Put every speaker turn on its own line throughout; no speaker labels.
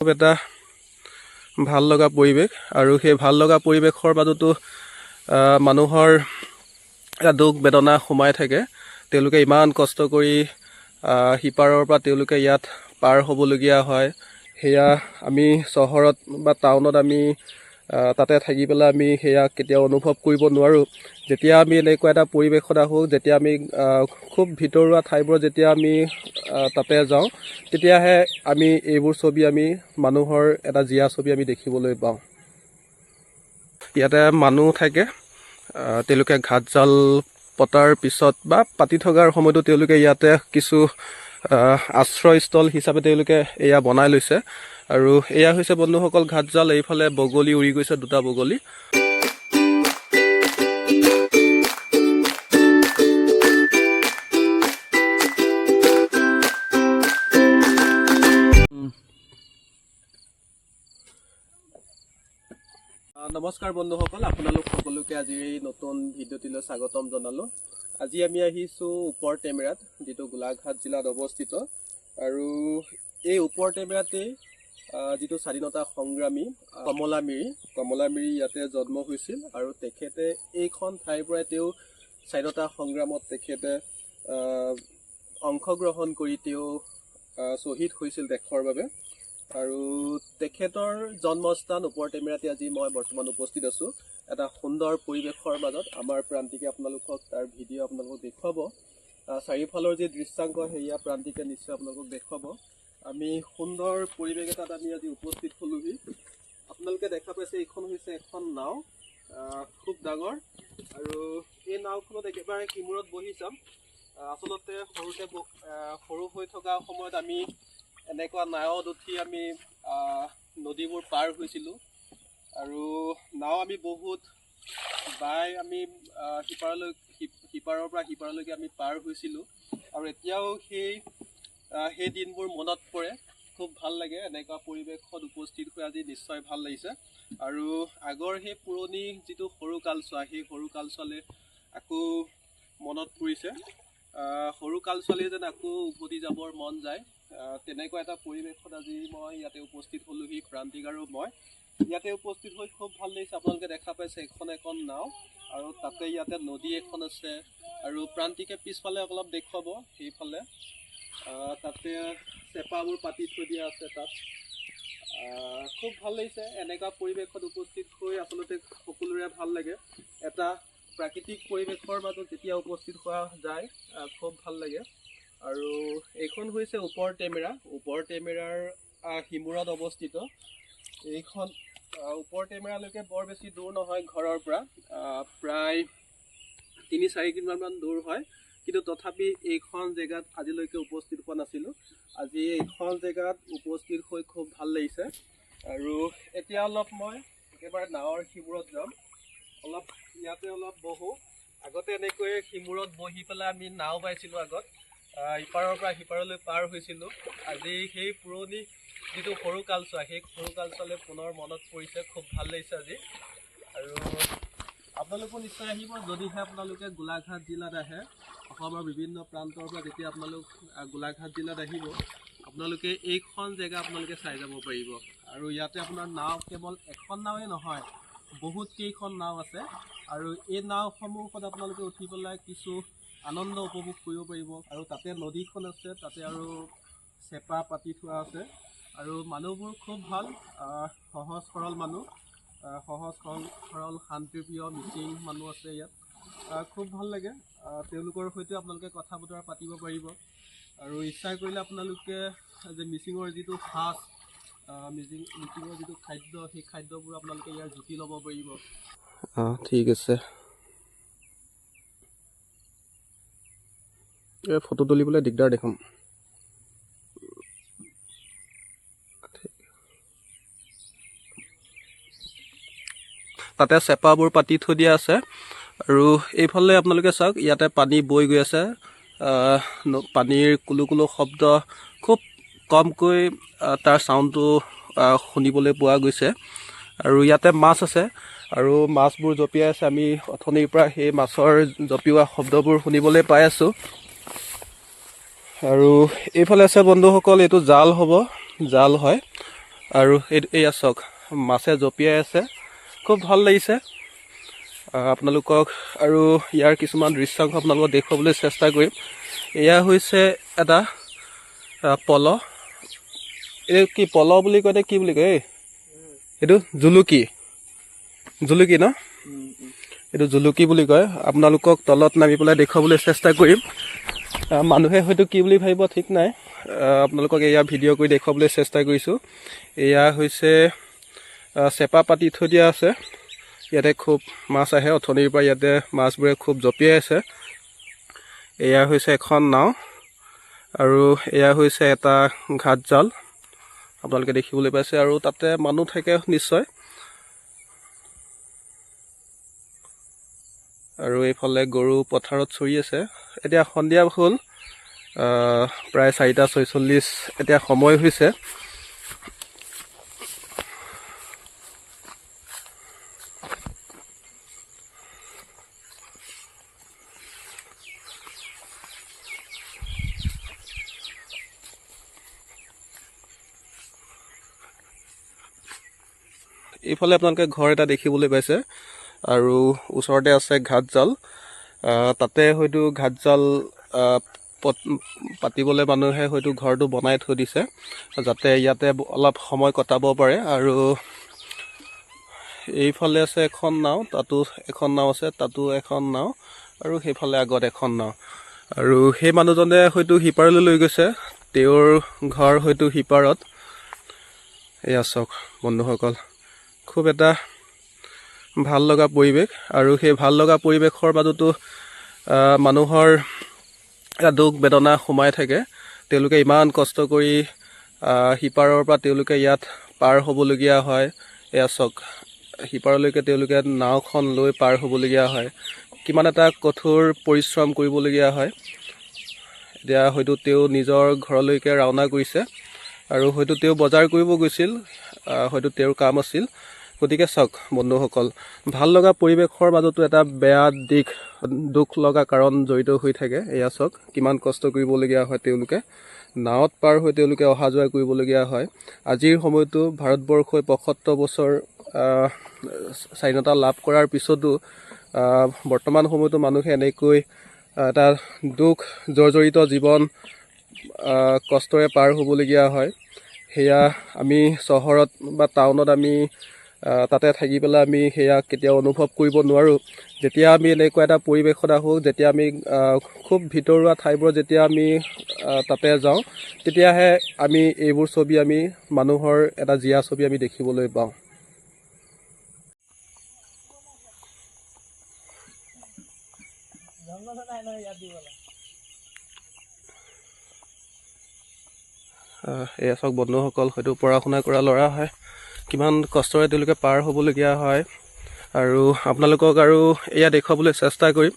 এটা ভাল লগা পৰিৱেশ আৰু সেই ভাল লগা পৰিৱেশৰ মাজতো মানুহৰ এটা দুখ বেদনা সোমাই থাকে। তেওঁলোকে ইমান কষ্ট কৰি সিপাৰৰ পৰা তেওঁলোকে ইয়াত পাৰ হ'বলগীয়া হয়। সেয়া আমি চহৰত বা টাউনত আমি তাতে থাকি পেলাই আমি সেয়া কেতিয়াও অনুভৱ কৰিব নোৱাৰোঁ। যেতিয়া আমি এনেকুৱা এটা পৰিৱেশত আহোঁ, যেতিয়া আমি খুব ভিতৰুৱা ঠাইবোৰত যেতিয়া আমি তাতে যাওঁ, তেতিয়াহে আমি এইবোৰ ছবি আমি মানুহৰ এটা জীয়া ছবি আমি দেখিবলৈ পাওঁ। ইয়াতে মানুহ থাকে, তেওঁলোকে ঘাটজাল পতাৰ পিছত বা পাতি থকাৰ সময়তো তেওঁলোকে ইয়াতে কিছু আশ্ৰয়স্থল হিচাপে তেওঁলোকে এয়া বনাই লৈছে। আৰু এয়া হৈছে বন্ধুসকল ঘাটজাল। এইফালে বগলী উৰি গৈছে, দুটা বগলী। নমস্কাৰ বন্ধুসকল, আপোনালোক সকলোকে আজিৰ এই নতুন ভিডিঅ'টিলৈ স্বাগতম জনালোঁ। আজি আমি আহিছোঁ ওপৰ টেমেৰাত, যিটো গোলাঘাট জিলাত অৱস্থিত। আৰু এই ওপৰ টেমেৰাতেই যিটো স্বাধীনতা সংগ্ৰামী কমলামিৰি ইয়াতে জন্ম হৈছিল। আৰু তেখেতে এইখন ঠাইৰ পৰাই তেওঁ স্বাধীনতা সংগ্ৰামত তেখেতে অংশগ্ৰহণ কৰি তেওঁ শ্বহীদ হৈছিল দেশৰ বাবে। আৰু তেখেতৰ জন্মস্থান ওপৰ টেমেৰাতে আজি মই বৰ্তমান উপস্থিত আছোঁ, এটা সুন্দৰ পৰিৱেশৰ মাজত। আমাৰ প্ৰান্তিকে আপোনালোকক তাৰ ভিডিঅ' আপোনালোকক দেখুৱাব। চাৰিওফালৰ যি দৃশ্যাংক সেয়া প্ৰান্তিকে নিশ্চয় আপোনালোকক দেখুৱাব। আমি সুন্দৰ পৰিৱেশ এটাত আমি আজি উপস্থিত হ'লোহি। আপোনালোকে দেখা পাইছে এইখন হৈছে এখন নাও, খুব ডাঙৰ। আৰু এই নাওখনত একেবাৰে কিমূৰত বহি চাম। আচলতে সৰু হৈ থকা সময়ত আমি এনেকুৱা নাৱত উঠি আমি নদীবোৰ পাৰ হৈছিলোঁ। আৰু নাও আমি বহুত বাই আমি সিপাৰৰ পৰা সিপাৰলৈকে আমি পাৰ হৈছিলোঁ। আৰু এতিয়াও সেই দিনবোৰ মনত পৰে, খুব ভাল লাগে। এনেকুৱা পৰিৱেশত উপস্থিত হৈ আজি নিশ্চয় ভাল লাগিছে। আৰু আগৰ সেই পুৰণি যিটো সৰু কালচোৱা, সেই সৰু কালচোৱালৈ আকৌ মনত পৰিছে। সৰু কালচোৱালৈ যেন আকৌ উভতি যাবৰ মন যায়। তেনেকুৱা এটা পৰিৱেশত আজি মই ইয়াতে উপস্থিত হ'লোহি, প্ৰান্তিক আৰু মই ইয়াতে উপস্থিত হৈ খুব ভাল লাগিছে। আপোনালোকে দেখা পাইছে এখন নাও, আৰু তাতে ইয়াতে নদী এখন আছে। আৰু প্ৰান্তিকে পিছফালে অলপ দেখুৱাব, সেইফালে তাতে চেপাবোৰ পাতি থৈ দিয়া আছে। তাত খুব ভাল লাগিছে। এনেকুৱা পৰিৱেশত উপস্থিত হৈ আচলতে সকলোৰে ভাল লাগে। এটা প্ৰাকৃতিক পৰিৱেশৰ মাজত যেতিয়া উপস্থিত হোৱা যায়, খুব ভাল লাগে। আৰু এইখন হৈছে ওপৰ টেমেৰা। ওপৰ টেমেৰাৰ সিমূৰত অৱস্থিত। এইখন ওপৰ টেমেৰালৈকে বৰ বেছি দূৰ নহয় ঘৰৰ পৰা, প্ৰায় ৩-৪ কিলোমিটাৰমান দূৰ হয়। কিন্তু তথাপি এইখন জেগাত আজিলৈকে উপস্থিত হোৱা নাছিলোঁ। আজি এইখন জেগাত উপস্থিত হৈ খুব ভাল লাগিছে। আৰু এতিয়া অলপ মই একেবাৰে নাৱৰ সিমূৰত যাম, অলপ ইয়াতে অলপ বহোঁ। আগতে এনেকৈ সিমূৰত বহি পেলাই আমি নাও বাইছিলোঁ। আগত ইপাৰৰ পৰা সিপাৰলৈ পাৰ হৈছিলোঁ। আজি সেই পুৰণি যিটো সৰু কালচোৱা, সেই সৰু কালচোৱালৈ পুনৰ মনত পৰিছে, খুব ভাল লাগিছে আজি। আৰু আপোনালোকো নিশ্চয় আহিব, যদিহে আপোনালোকে গোলাঘাট জিলাত আহে। অসমৰ বিভিন্ন প্ৰান্তৰ পৰা যেতিয়া আপোনালোক গোলাঘাট জিলাত আহিব, আপোনালোকে এইখন জেগা আপোনালোকে চাই যাব পাৰিব। আৰু ইয়াতে আপোনাৰ নাও কেৱল এখন নাৱেই নহয়, বহুত কেইখন নাও আছে। আৰু এই নাওসমূহত আপোনালোকে উঠি পেলাই কিছু আনন্দ উপভোগ কৰিব পাৰিব। আৰু তাতে নদীখন আছে, তাতে আৰু চেপা পাতি থোৱা আছে। আৰু মানুহবোৰ খুব ভাল, সহজ সৰল মানুহ, সৰল শান্তিপ্ৰিয় মিচিং মানুহ আছে ইয়াত। খুব ভাল লাগে। তেওঁলোকৰ সৈতে আপোনালোকে কথা বতৰা পাতিব পাৰিব। আৰু ইচ্ছা কৰিলে আপোনালোকে যে মিচিঙৰ যিটো সাজ, মিচিঙৰ যিটো খাদ্য, সেই খাদ্যবোৰ আপোনালোকে ইয়াৰ জুতি ল'ব পাৰিব। ঠিক আছে, ফটো তুলিবলৈ দিগদাৰ দেখোন। তাতে চেপাবোৰ পাতি থৈ দিয়া আছে। আৰু এইফালে আপোনালোকে চাওক, ইয়াতে পানী বৈ গৈ আছে। পানীৰ কুলু কুলু শব্দ, খুব কমকৈ তাৰ চাউণ্ডটো শুনিবলৈ পোৱা গৈছে। আৰু ইয়াতে মাছ আছে, আৰু মাছবোৰ জঁপিয়াই আছে। আমি অথনিৰ পৰা সেই মাছৰ জঁপিওৱা শব্দবোৰ শুনিবলৈ পাই আছোঁ। আৰু এইফালে আছে বন্ধুসকল, এইটো জাল হয়। আৰু এয়া চাওক মাছে জঁপিয়াই আছে, খুব ভাল লাগিছে। আপোনালোকক আৰু ইয়াৰ কিছুমান দৃশ্যাংশ আপোনালোকক দেখুৱাবলৈ চেষ্টা কৰিম। এয়া হৈছে এটা পল, এই কি পল বুলি কয়, কি বুলি কয় এইটো? জুলুকি, জুলুকি ন? এইটো জুলুকি বুলি কয়। আপোনালোকক তলত নামি পেলাই দেখুৱাবলৈ চেষ্টা কৰিম। মানুহে হয়তো কি বুলি ভাবিব ঠিক নাই, আপোনালোকক এয়া ভিডিঅ' কৰি দেখুৱাবলৈ চেষ্টা কৰিছোঁ। এয়া হৈছে চেপা পাতি থৈ দিয়া আছে, ইয়াতে খুব মাছ আহে। অথনিৰ পৰা ইয়াতে মাছবোৰে খুব জঁপিয়াই আছে। এয়া হৈছে এখন নাও আৰু এয়া হৈছে এটা ঘাট জাল, আপোনালোকে দেখিবলৈ পাইছে। আৰু তাতে মানুহ থাকে নিশ্চয়। আৰু এইফালে গৰু পথাৰত চৰি আছে। এতিয়া সন্ধিয়া হ'ল, প্ৰায় 4:46 এতিয়া সময় হৈছে। এইফালে আপোনালোকে ঘৰ এটা দেখিবলৈ পাইছে আৰু ওচৰতে আছে ঘাট জাল। তাতে হয়তো ঘাট জাল পাতিবলৈ মানুহে হয়তো ঘৰটো বনাই থৈ দিছে, যাতে ইয়াতে অলপ সময় কটাব পাৰে। আৰু এইফালে আছে এখন নাও, তাতো এখন নাও আছে, তাতো এখন নাও, আৰু সেইফালে আগত এখন নাও। আৰু সেই মানুহজনে হয়তো সিপাৰলৈ লৈ গৈছে, তেওঁৰ ঘৰ হয়তো সিপাৰত। এয়া চাওক বন্ধুসকল, খুব এটা ভাল লগা পৰিৱেশ। আৰু সেই ভাল লগা পৰিৱেশৰ মাজতো মানুহৰ এটা দুখ বেদনা সোমাই থাকে। তেওঁলোকে ইমান কষ্ট কৰি সিপাৰৰ পৰা তেওঁলোকে ইয়াত পাৰ হ'বলগীয়া হয়। এয়া চাওক, সিপাৰলৈকে তেওঁলোকে নাওখন লৈ পাৰ হ'বলগীয়া হয়। কিমান এটা কঠোৰ পৰিশ্ৰম কৰিবলগীয়া হয়। এতিয়া হয়তো তেওঁ নিজৰ ঘৰলৈকে ৰাওনা কৰিছে, আৰু হয়তো তেওঁ বজাৰ কৰিব গৈছিল, হয়তো তেওঁৰ কাম আছিল। গতিকে চাওক বন্ধুসকল, ভাল লগা পৰিৱেশৰ মাজতো এটা বেয়া দিশ, দুখ লগা কাৰণ জড়িত হৈ থাকে। এয়া চাওক, কিমান কষ্ট কৰিবলগীয়া হয় তেওঁলোকে, নাৱত পাৰ হৈ তেওঁলোকে অহা যোৱা কৰিবলগীয়া হয়। আজিৰ সময়তো ভাৰতবৰ্ষই ৭৫ বছৰ স্বাধীনতা লাভ কৰাৰ পিছতো বৰ্তমান সময়তো মানুহে এনেকৈ এটা দুখ জৰ্জৰিত জীৱন কষ্টৰে পাৰ হ'বলগীয়া হয়। সেয়া আমি চহৰত বা টাউনত আমি তাতে থাকি পেলাই আমি সেয়া কেতিয়াও অনুভৱ কৰিব নোৱাৰোঁ। যেতিয়া আমি এনেকুৱা এটা পৰিৱেশত আহোঁ, যেতিয়া আমি খুব ভিতৰুৱা ঠাইবোৰত যেতিয়া আমি তাতে যাওঁ, তেতিয়াহে আমি এইবোৰ ছবি, আমি মানুহৰ এটা জীয়া ছবি আমি দেখিবলৈ পাওঁ। এয়া চাওক বন্ধুসকল, হয়তো পঢ়া শুনা কৰা ল'ৰা হয়, কিমান কষ্টৰে তেওঁলোকে পাৰ হ'বলগীয়া হয়। আৰু আপোনালোকক আৰু এয়া দেখুৱাবলৈ চেষ্টা কৰিম।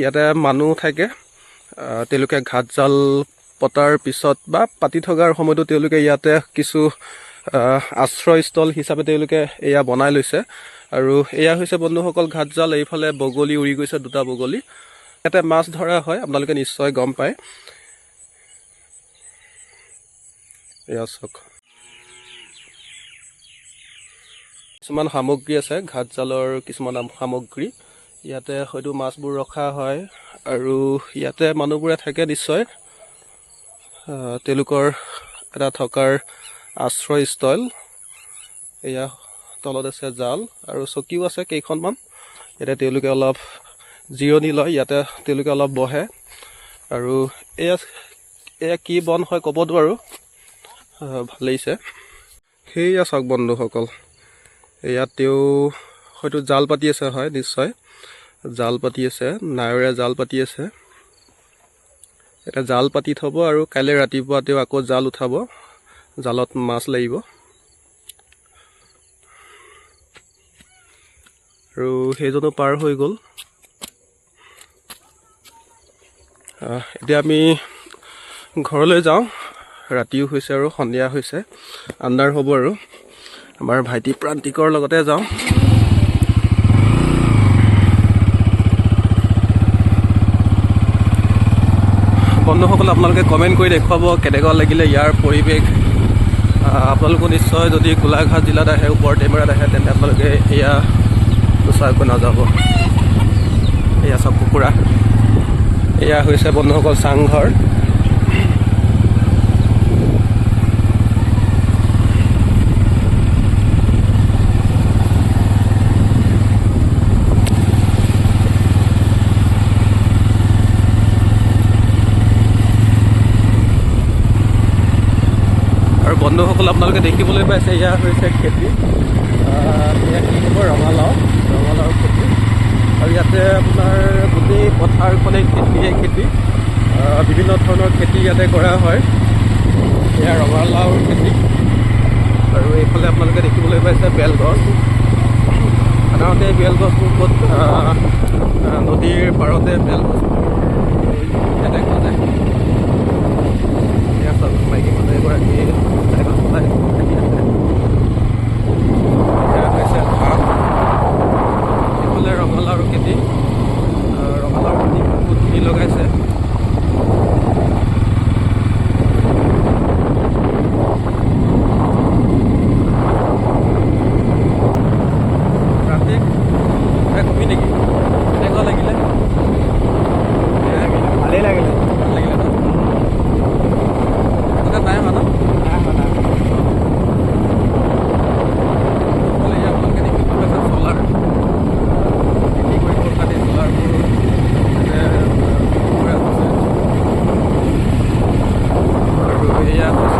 ইয়াতে মানুহ থাকে, তেওঁলোকে ঘাট জাল পতাৰ পিছত বা পাতি থকাৰ সময়তো তেওঁলোকে ইয়াতে কিছু আশ্ৰয়স্থল হিচাপে তেওঁলোকে এয়া বনাই লৈছে। আৰু এয়া হৈছে বন্ধুসকল ঘাট জাল। এইফালে বগলী উৰি গৈছে, 2টা বগলী। ইয়াতে মাছ ধৰা হয়, আপোনালোকে নিশ্চয় গম পায়। এয়া চাওক, কিছুমান সামগ্ৰী আছে, ঘাট জালৰ কিছুমান সামগ্ৰী। ইয়াতে হয়তো মাছবোৰ ৰখা হয়, আৰু ইয়াতে মানুহবোৰে থাকে নিশ্চয়। তেওঁলোকৰ এটা থকাৰ আশ্ৰয়স্থল। এয়া তলত আছে জাল, আৰু চকীও আছে কেইখনমান। ইয়াতে তেওঁলোকে অলপ জিৰণি লয়, ইয়াতে তেওঁলোকে অলপ বহে। আৰু এয়া কি বন হয় ক'ব নোৱাৰোঁ, ভাল লাগিছে। সেয়া চাওক বন্ধুসকল, ইয়াত তেওঁ হয়তো জাল পাতি আছে, হয় নিশ্চয় জাল পাতি আছে, নাৱেৰে জাল পাতি আছে। এটা জাল পাতি থ'ব, আৰু কাইলৈ ৰাতিপুৱা তেওঁ আকৌ জাল উঠাব, জালত মাছ লাগিব। আৰু সেইজনো পাৰ হৈ গ'ল। এতিয়া আমি ঘৰলৈ যাওঁ, ৰাতিও হৈছে আৰু সন্ধিয়া হৈছে, আন্ধাৰ হ'ব। আৰু আমাৰ ভাইটি প্ৰান্তিকৰ লগতে যাওঁ। বন্ধুসকল, আপোনালোকে কমেণ্ট কৰি দেখুৱাব কেনেকুৱা লাগিলে ইয়াৰ পৰিৱেশ, আপোনালোকো নিশ্চয় যদি গোলাঘাট জিলাত আহে, ওপৰ টেমেৰাত আহে, তেন্তে আপোনালোকে এয়া নোচোৱাকৈ নাযাব। এয়া চব কুকুৰা। এয়া হৈছে বন্ধুসকল চাংঘৰ। আৰু বন্ধুসকল আপোনালোকে দেখিবলৈ পাইছে এয়া হৈছে খেতি। এয়া কি হ'ব, ৰঙালাওৰ খেতি। আৰু ইয়াতে আপোনাৰ গোটেই পথাৰখনেই খেতি। বিভিন্ন ধৰণৰ খেতি ইয়াতে কৰা হয়। এয়া ৰঙালাওৰ খেতি। আৰু এইফালে আপোনালোকে দেখিবলৈ পাইছে বেলগছ। সাধাৰণতে এই বেলগছবোৰ ক'ত নদীৰ পাৰতে বেলগছবোৰ দেখা যায়। এয়া চব মাইকী মানুহ এগৰাকী চাইকেল চলাই আহি আছে। এয়া হৈছে ধান। এইফালে ৰঙালাওৰ খেতি। ৰঙালাওৰ খেতি বহুতখিনি লগাইছে। ট্ৰাফিক কমি নেকি? কেনেকুৱা লাগিলে? ভালেই লাগিলে। ভাল লাগিলে ন? তাতে নাই হোৱা ন? আপোনালোকে দেখিবলৈ পাইছে চ'লাৰ। খেতি কৰিবৰ কাৰণে চ'লাৰবোৰ আৰু এয়া হৈছে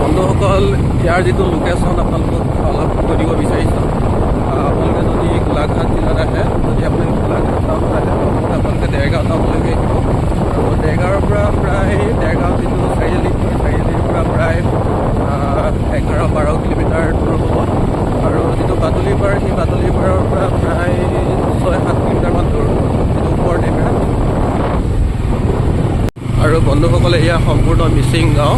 বন্ধুসকল, ইয়াৰ যিটো লোকেশ্যন আপোনালোকক অলপ কৈ দিব বিচাৰিছোঁ। আপোনালোকে যদি গোলাঘাট জিলাত আহে, যদি আপোনালোকে গোলাঘাট টাউনত আহে, আপোনালোকে দেৰগাঁও টাউনলৈকে আহিব। আৰু দেৰগাঁৱৰ পৰা প্ৰায় দেৰগাঁও যিটো চাৰিআলিৰ পৰা প্ৰায় 11-12 কিলোমিটাৰ দূৰ হ'ব। আৰু যিটো বাদুলি পাৰ, সেই বাদুলি পাৰৰ পৰা প্ৰায় 6-7 কিলোমিটাৰমান দূৰ হ'ব, যিটো ওপৰ টেমেৰা। আৰু বন্ধুসকলে এয়া সম্পূৰ্ণ মিচিং গাঁও।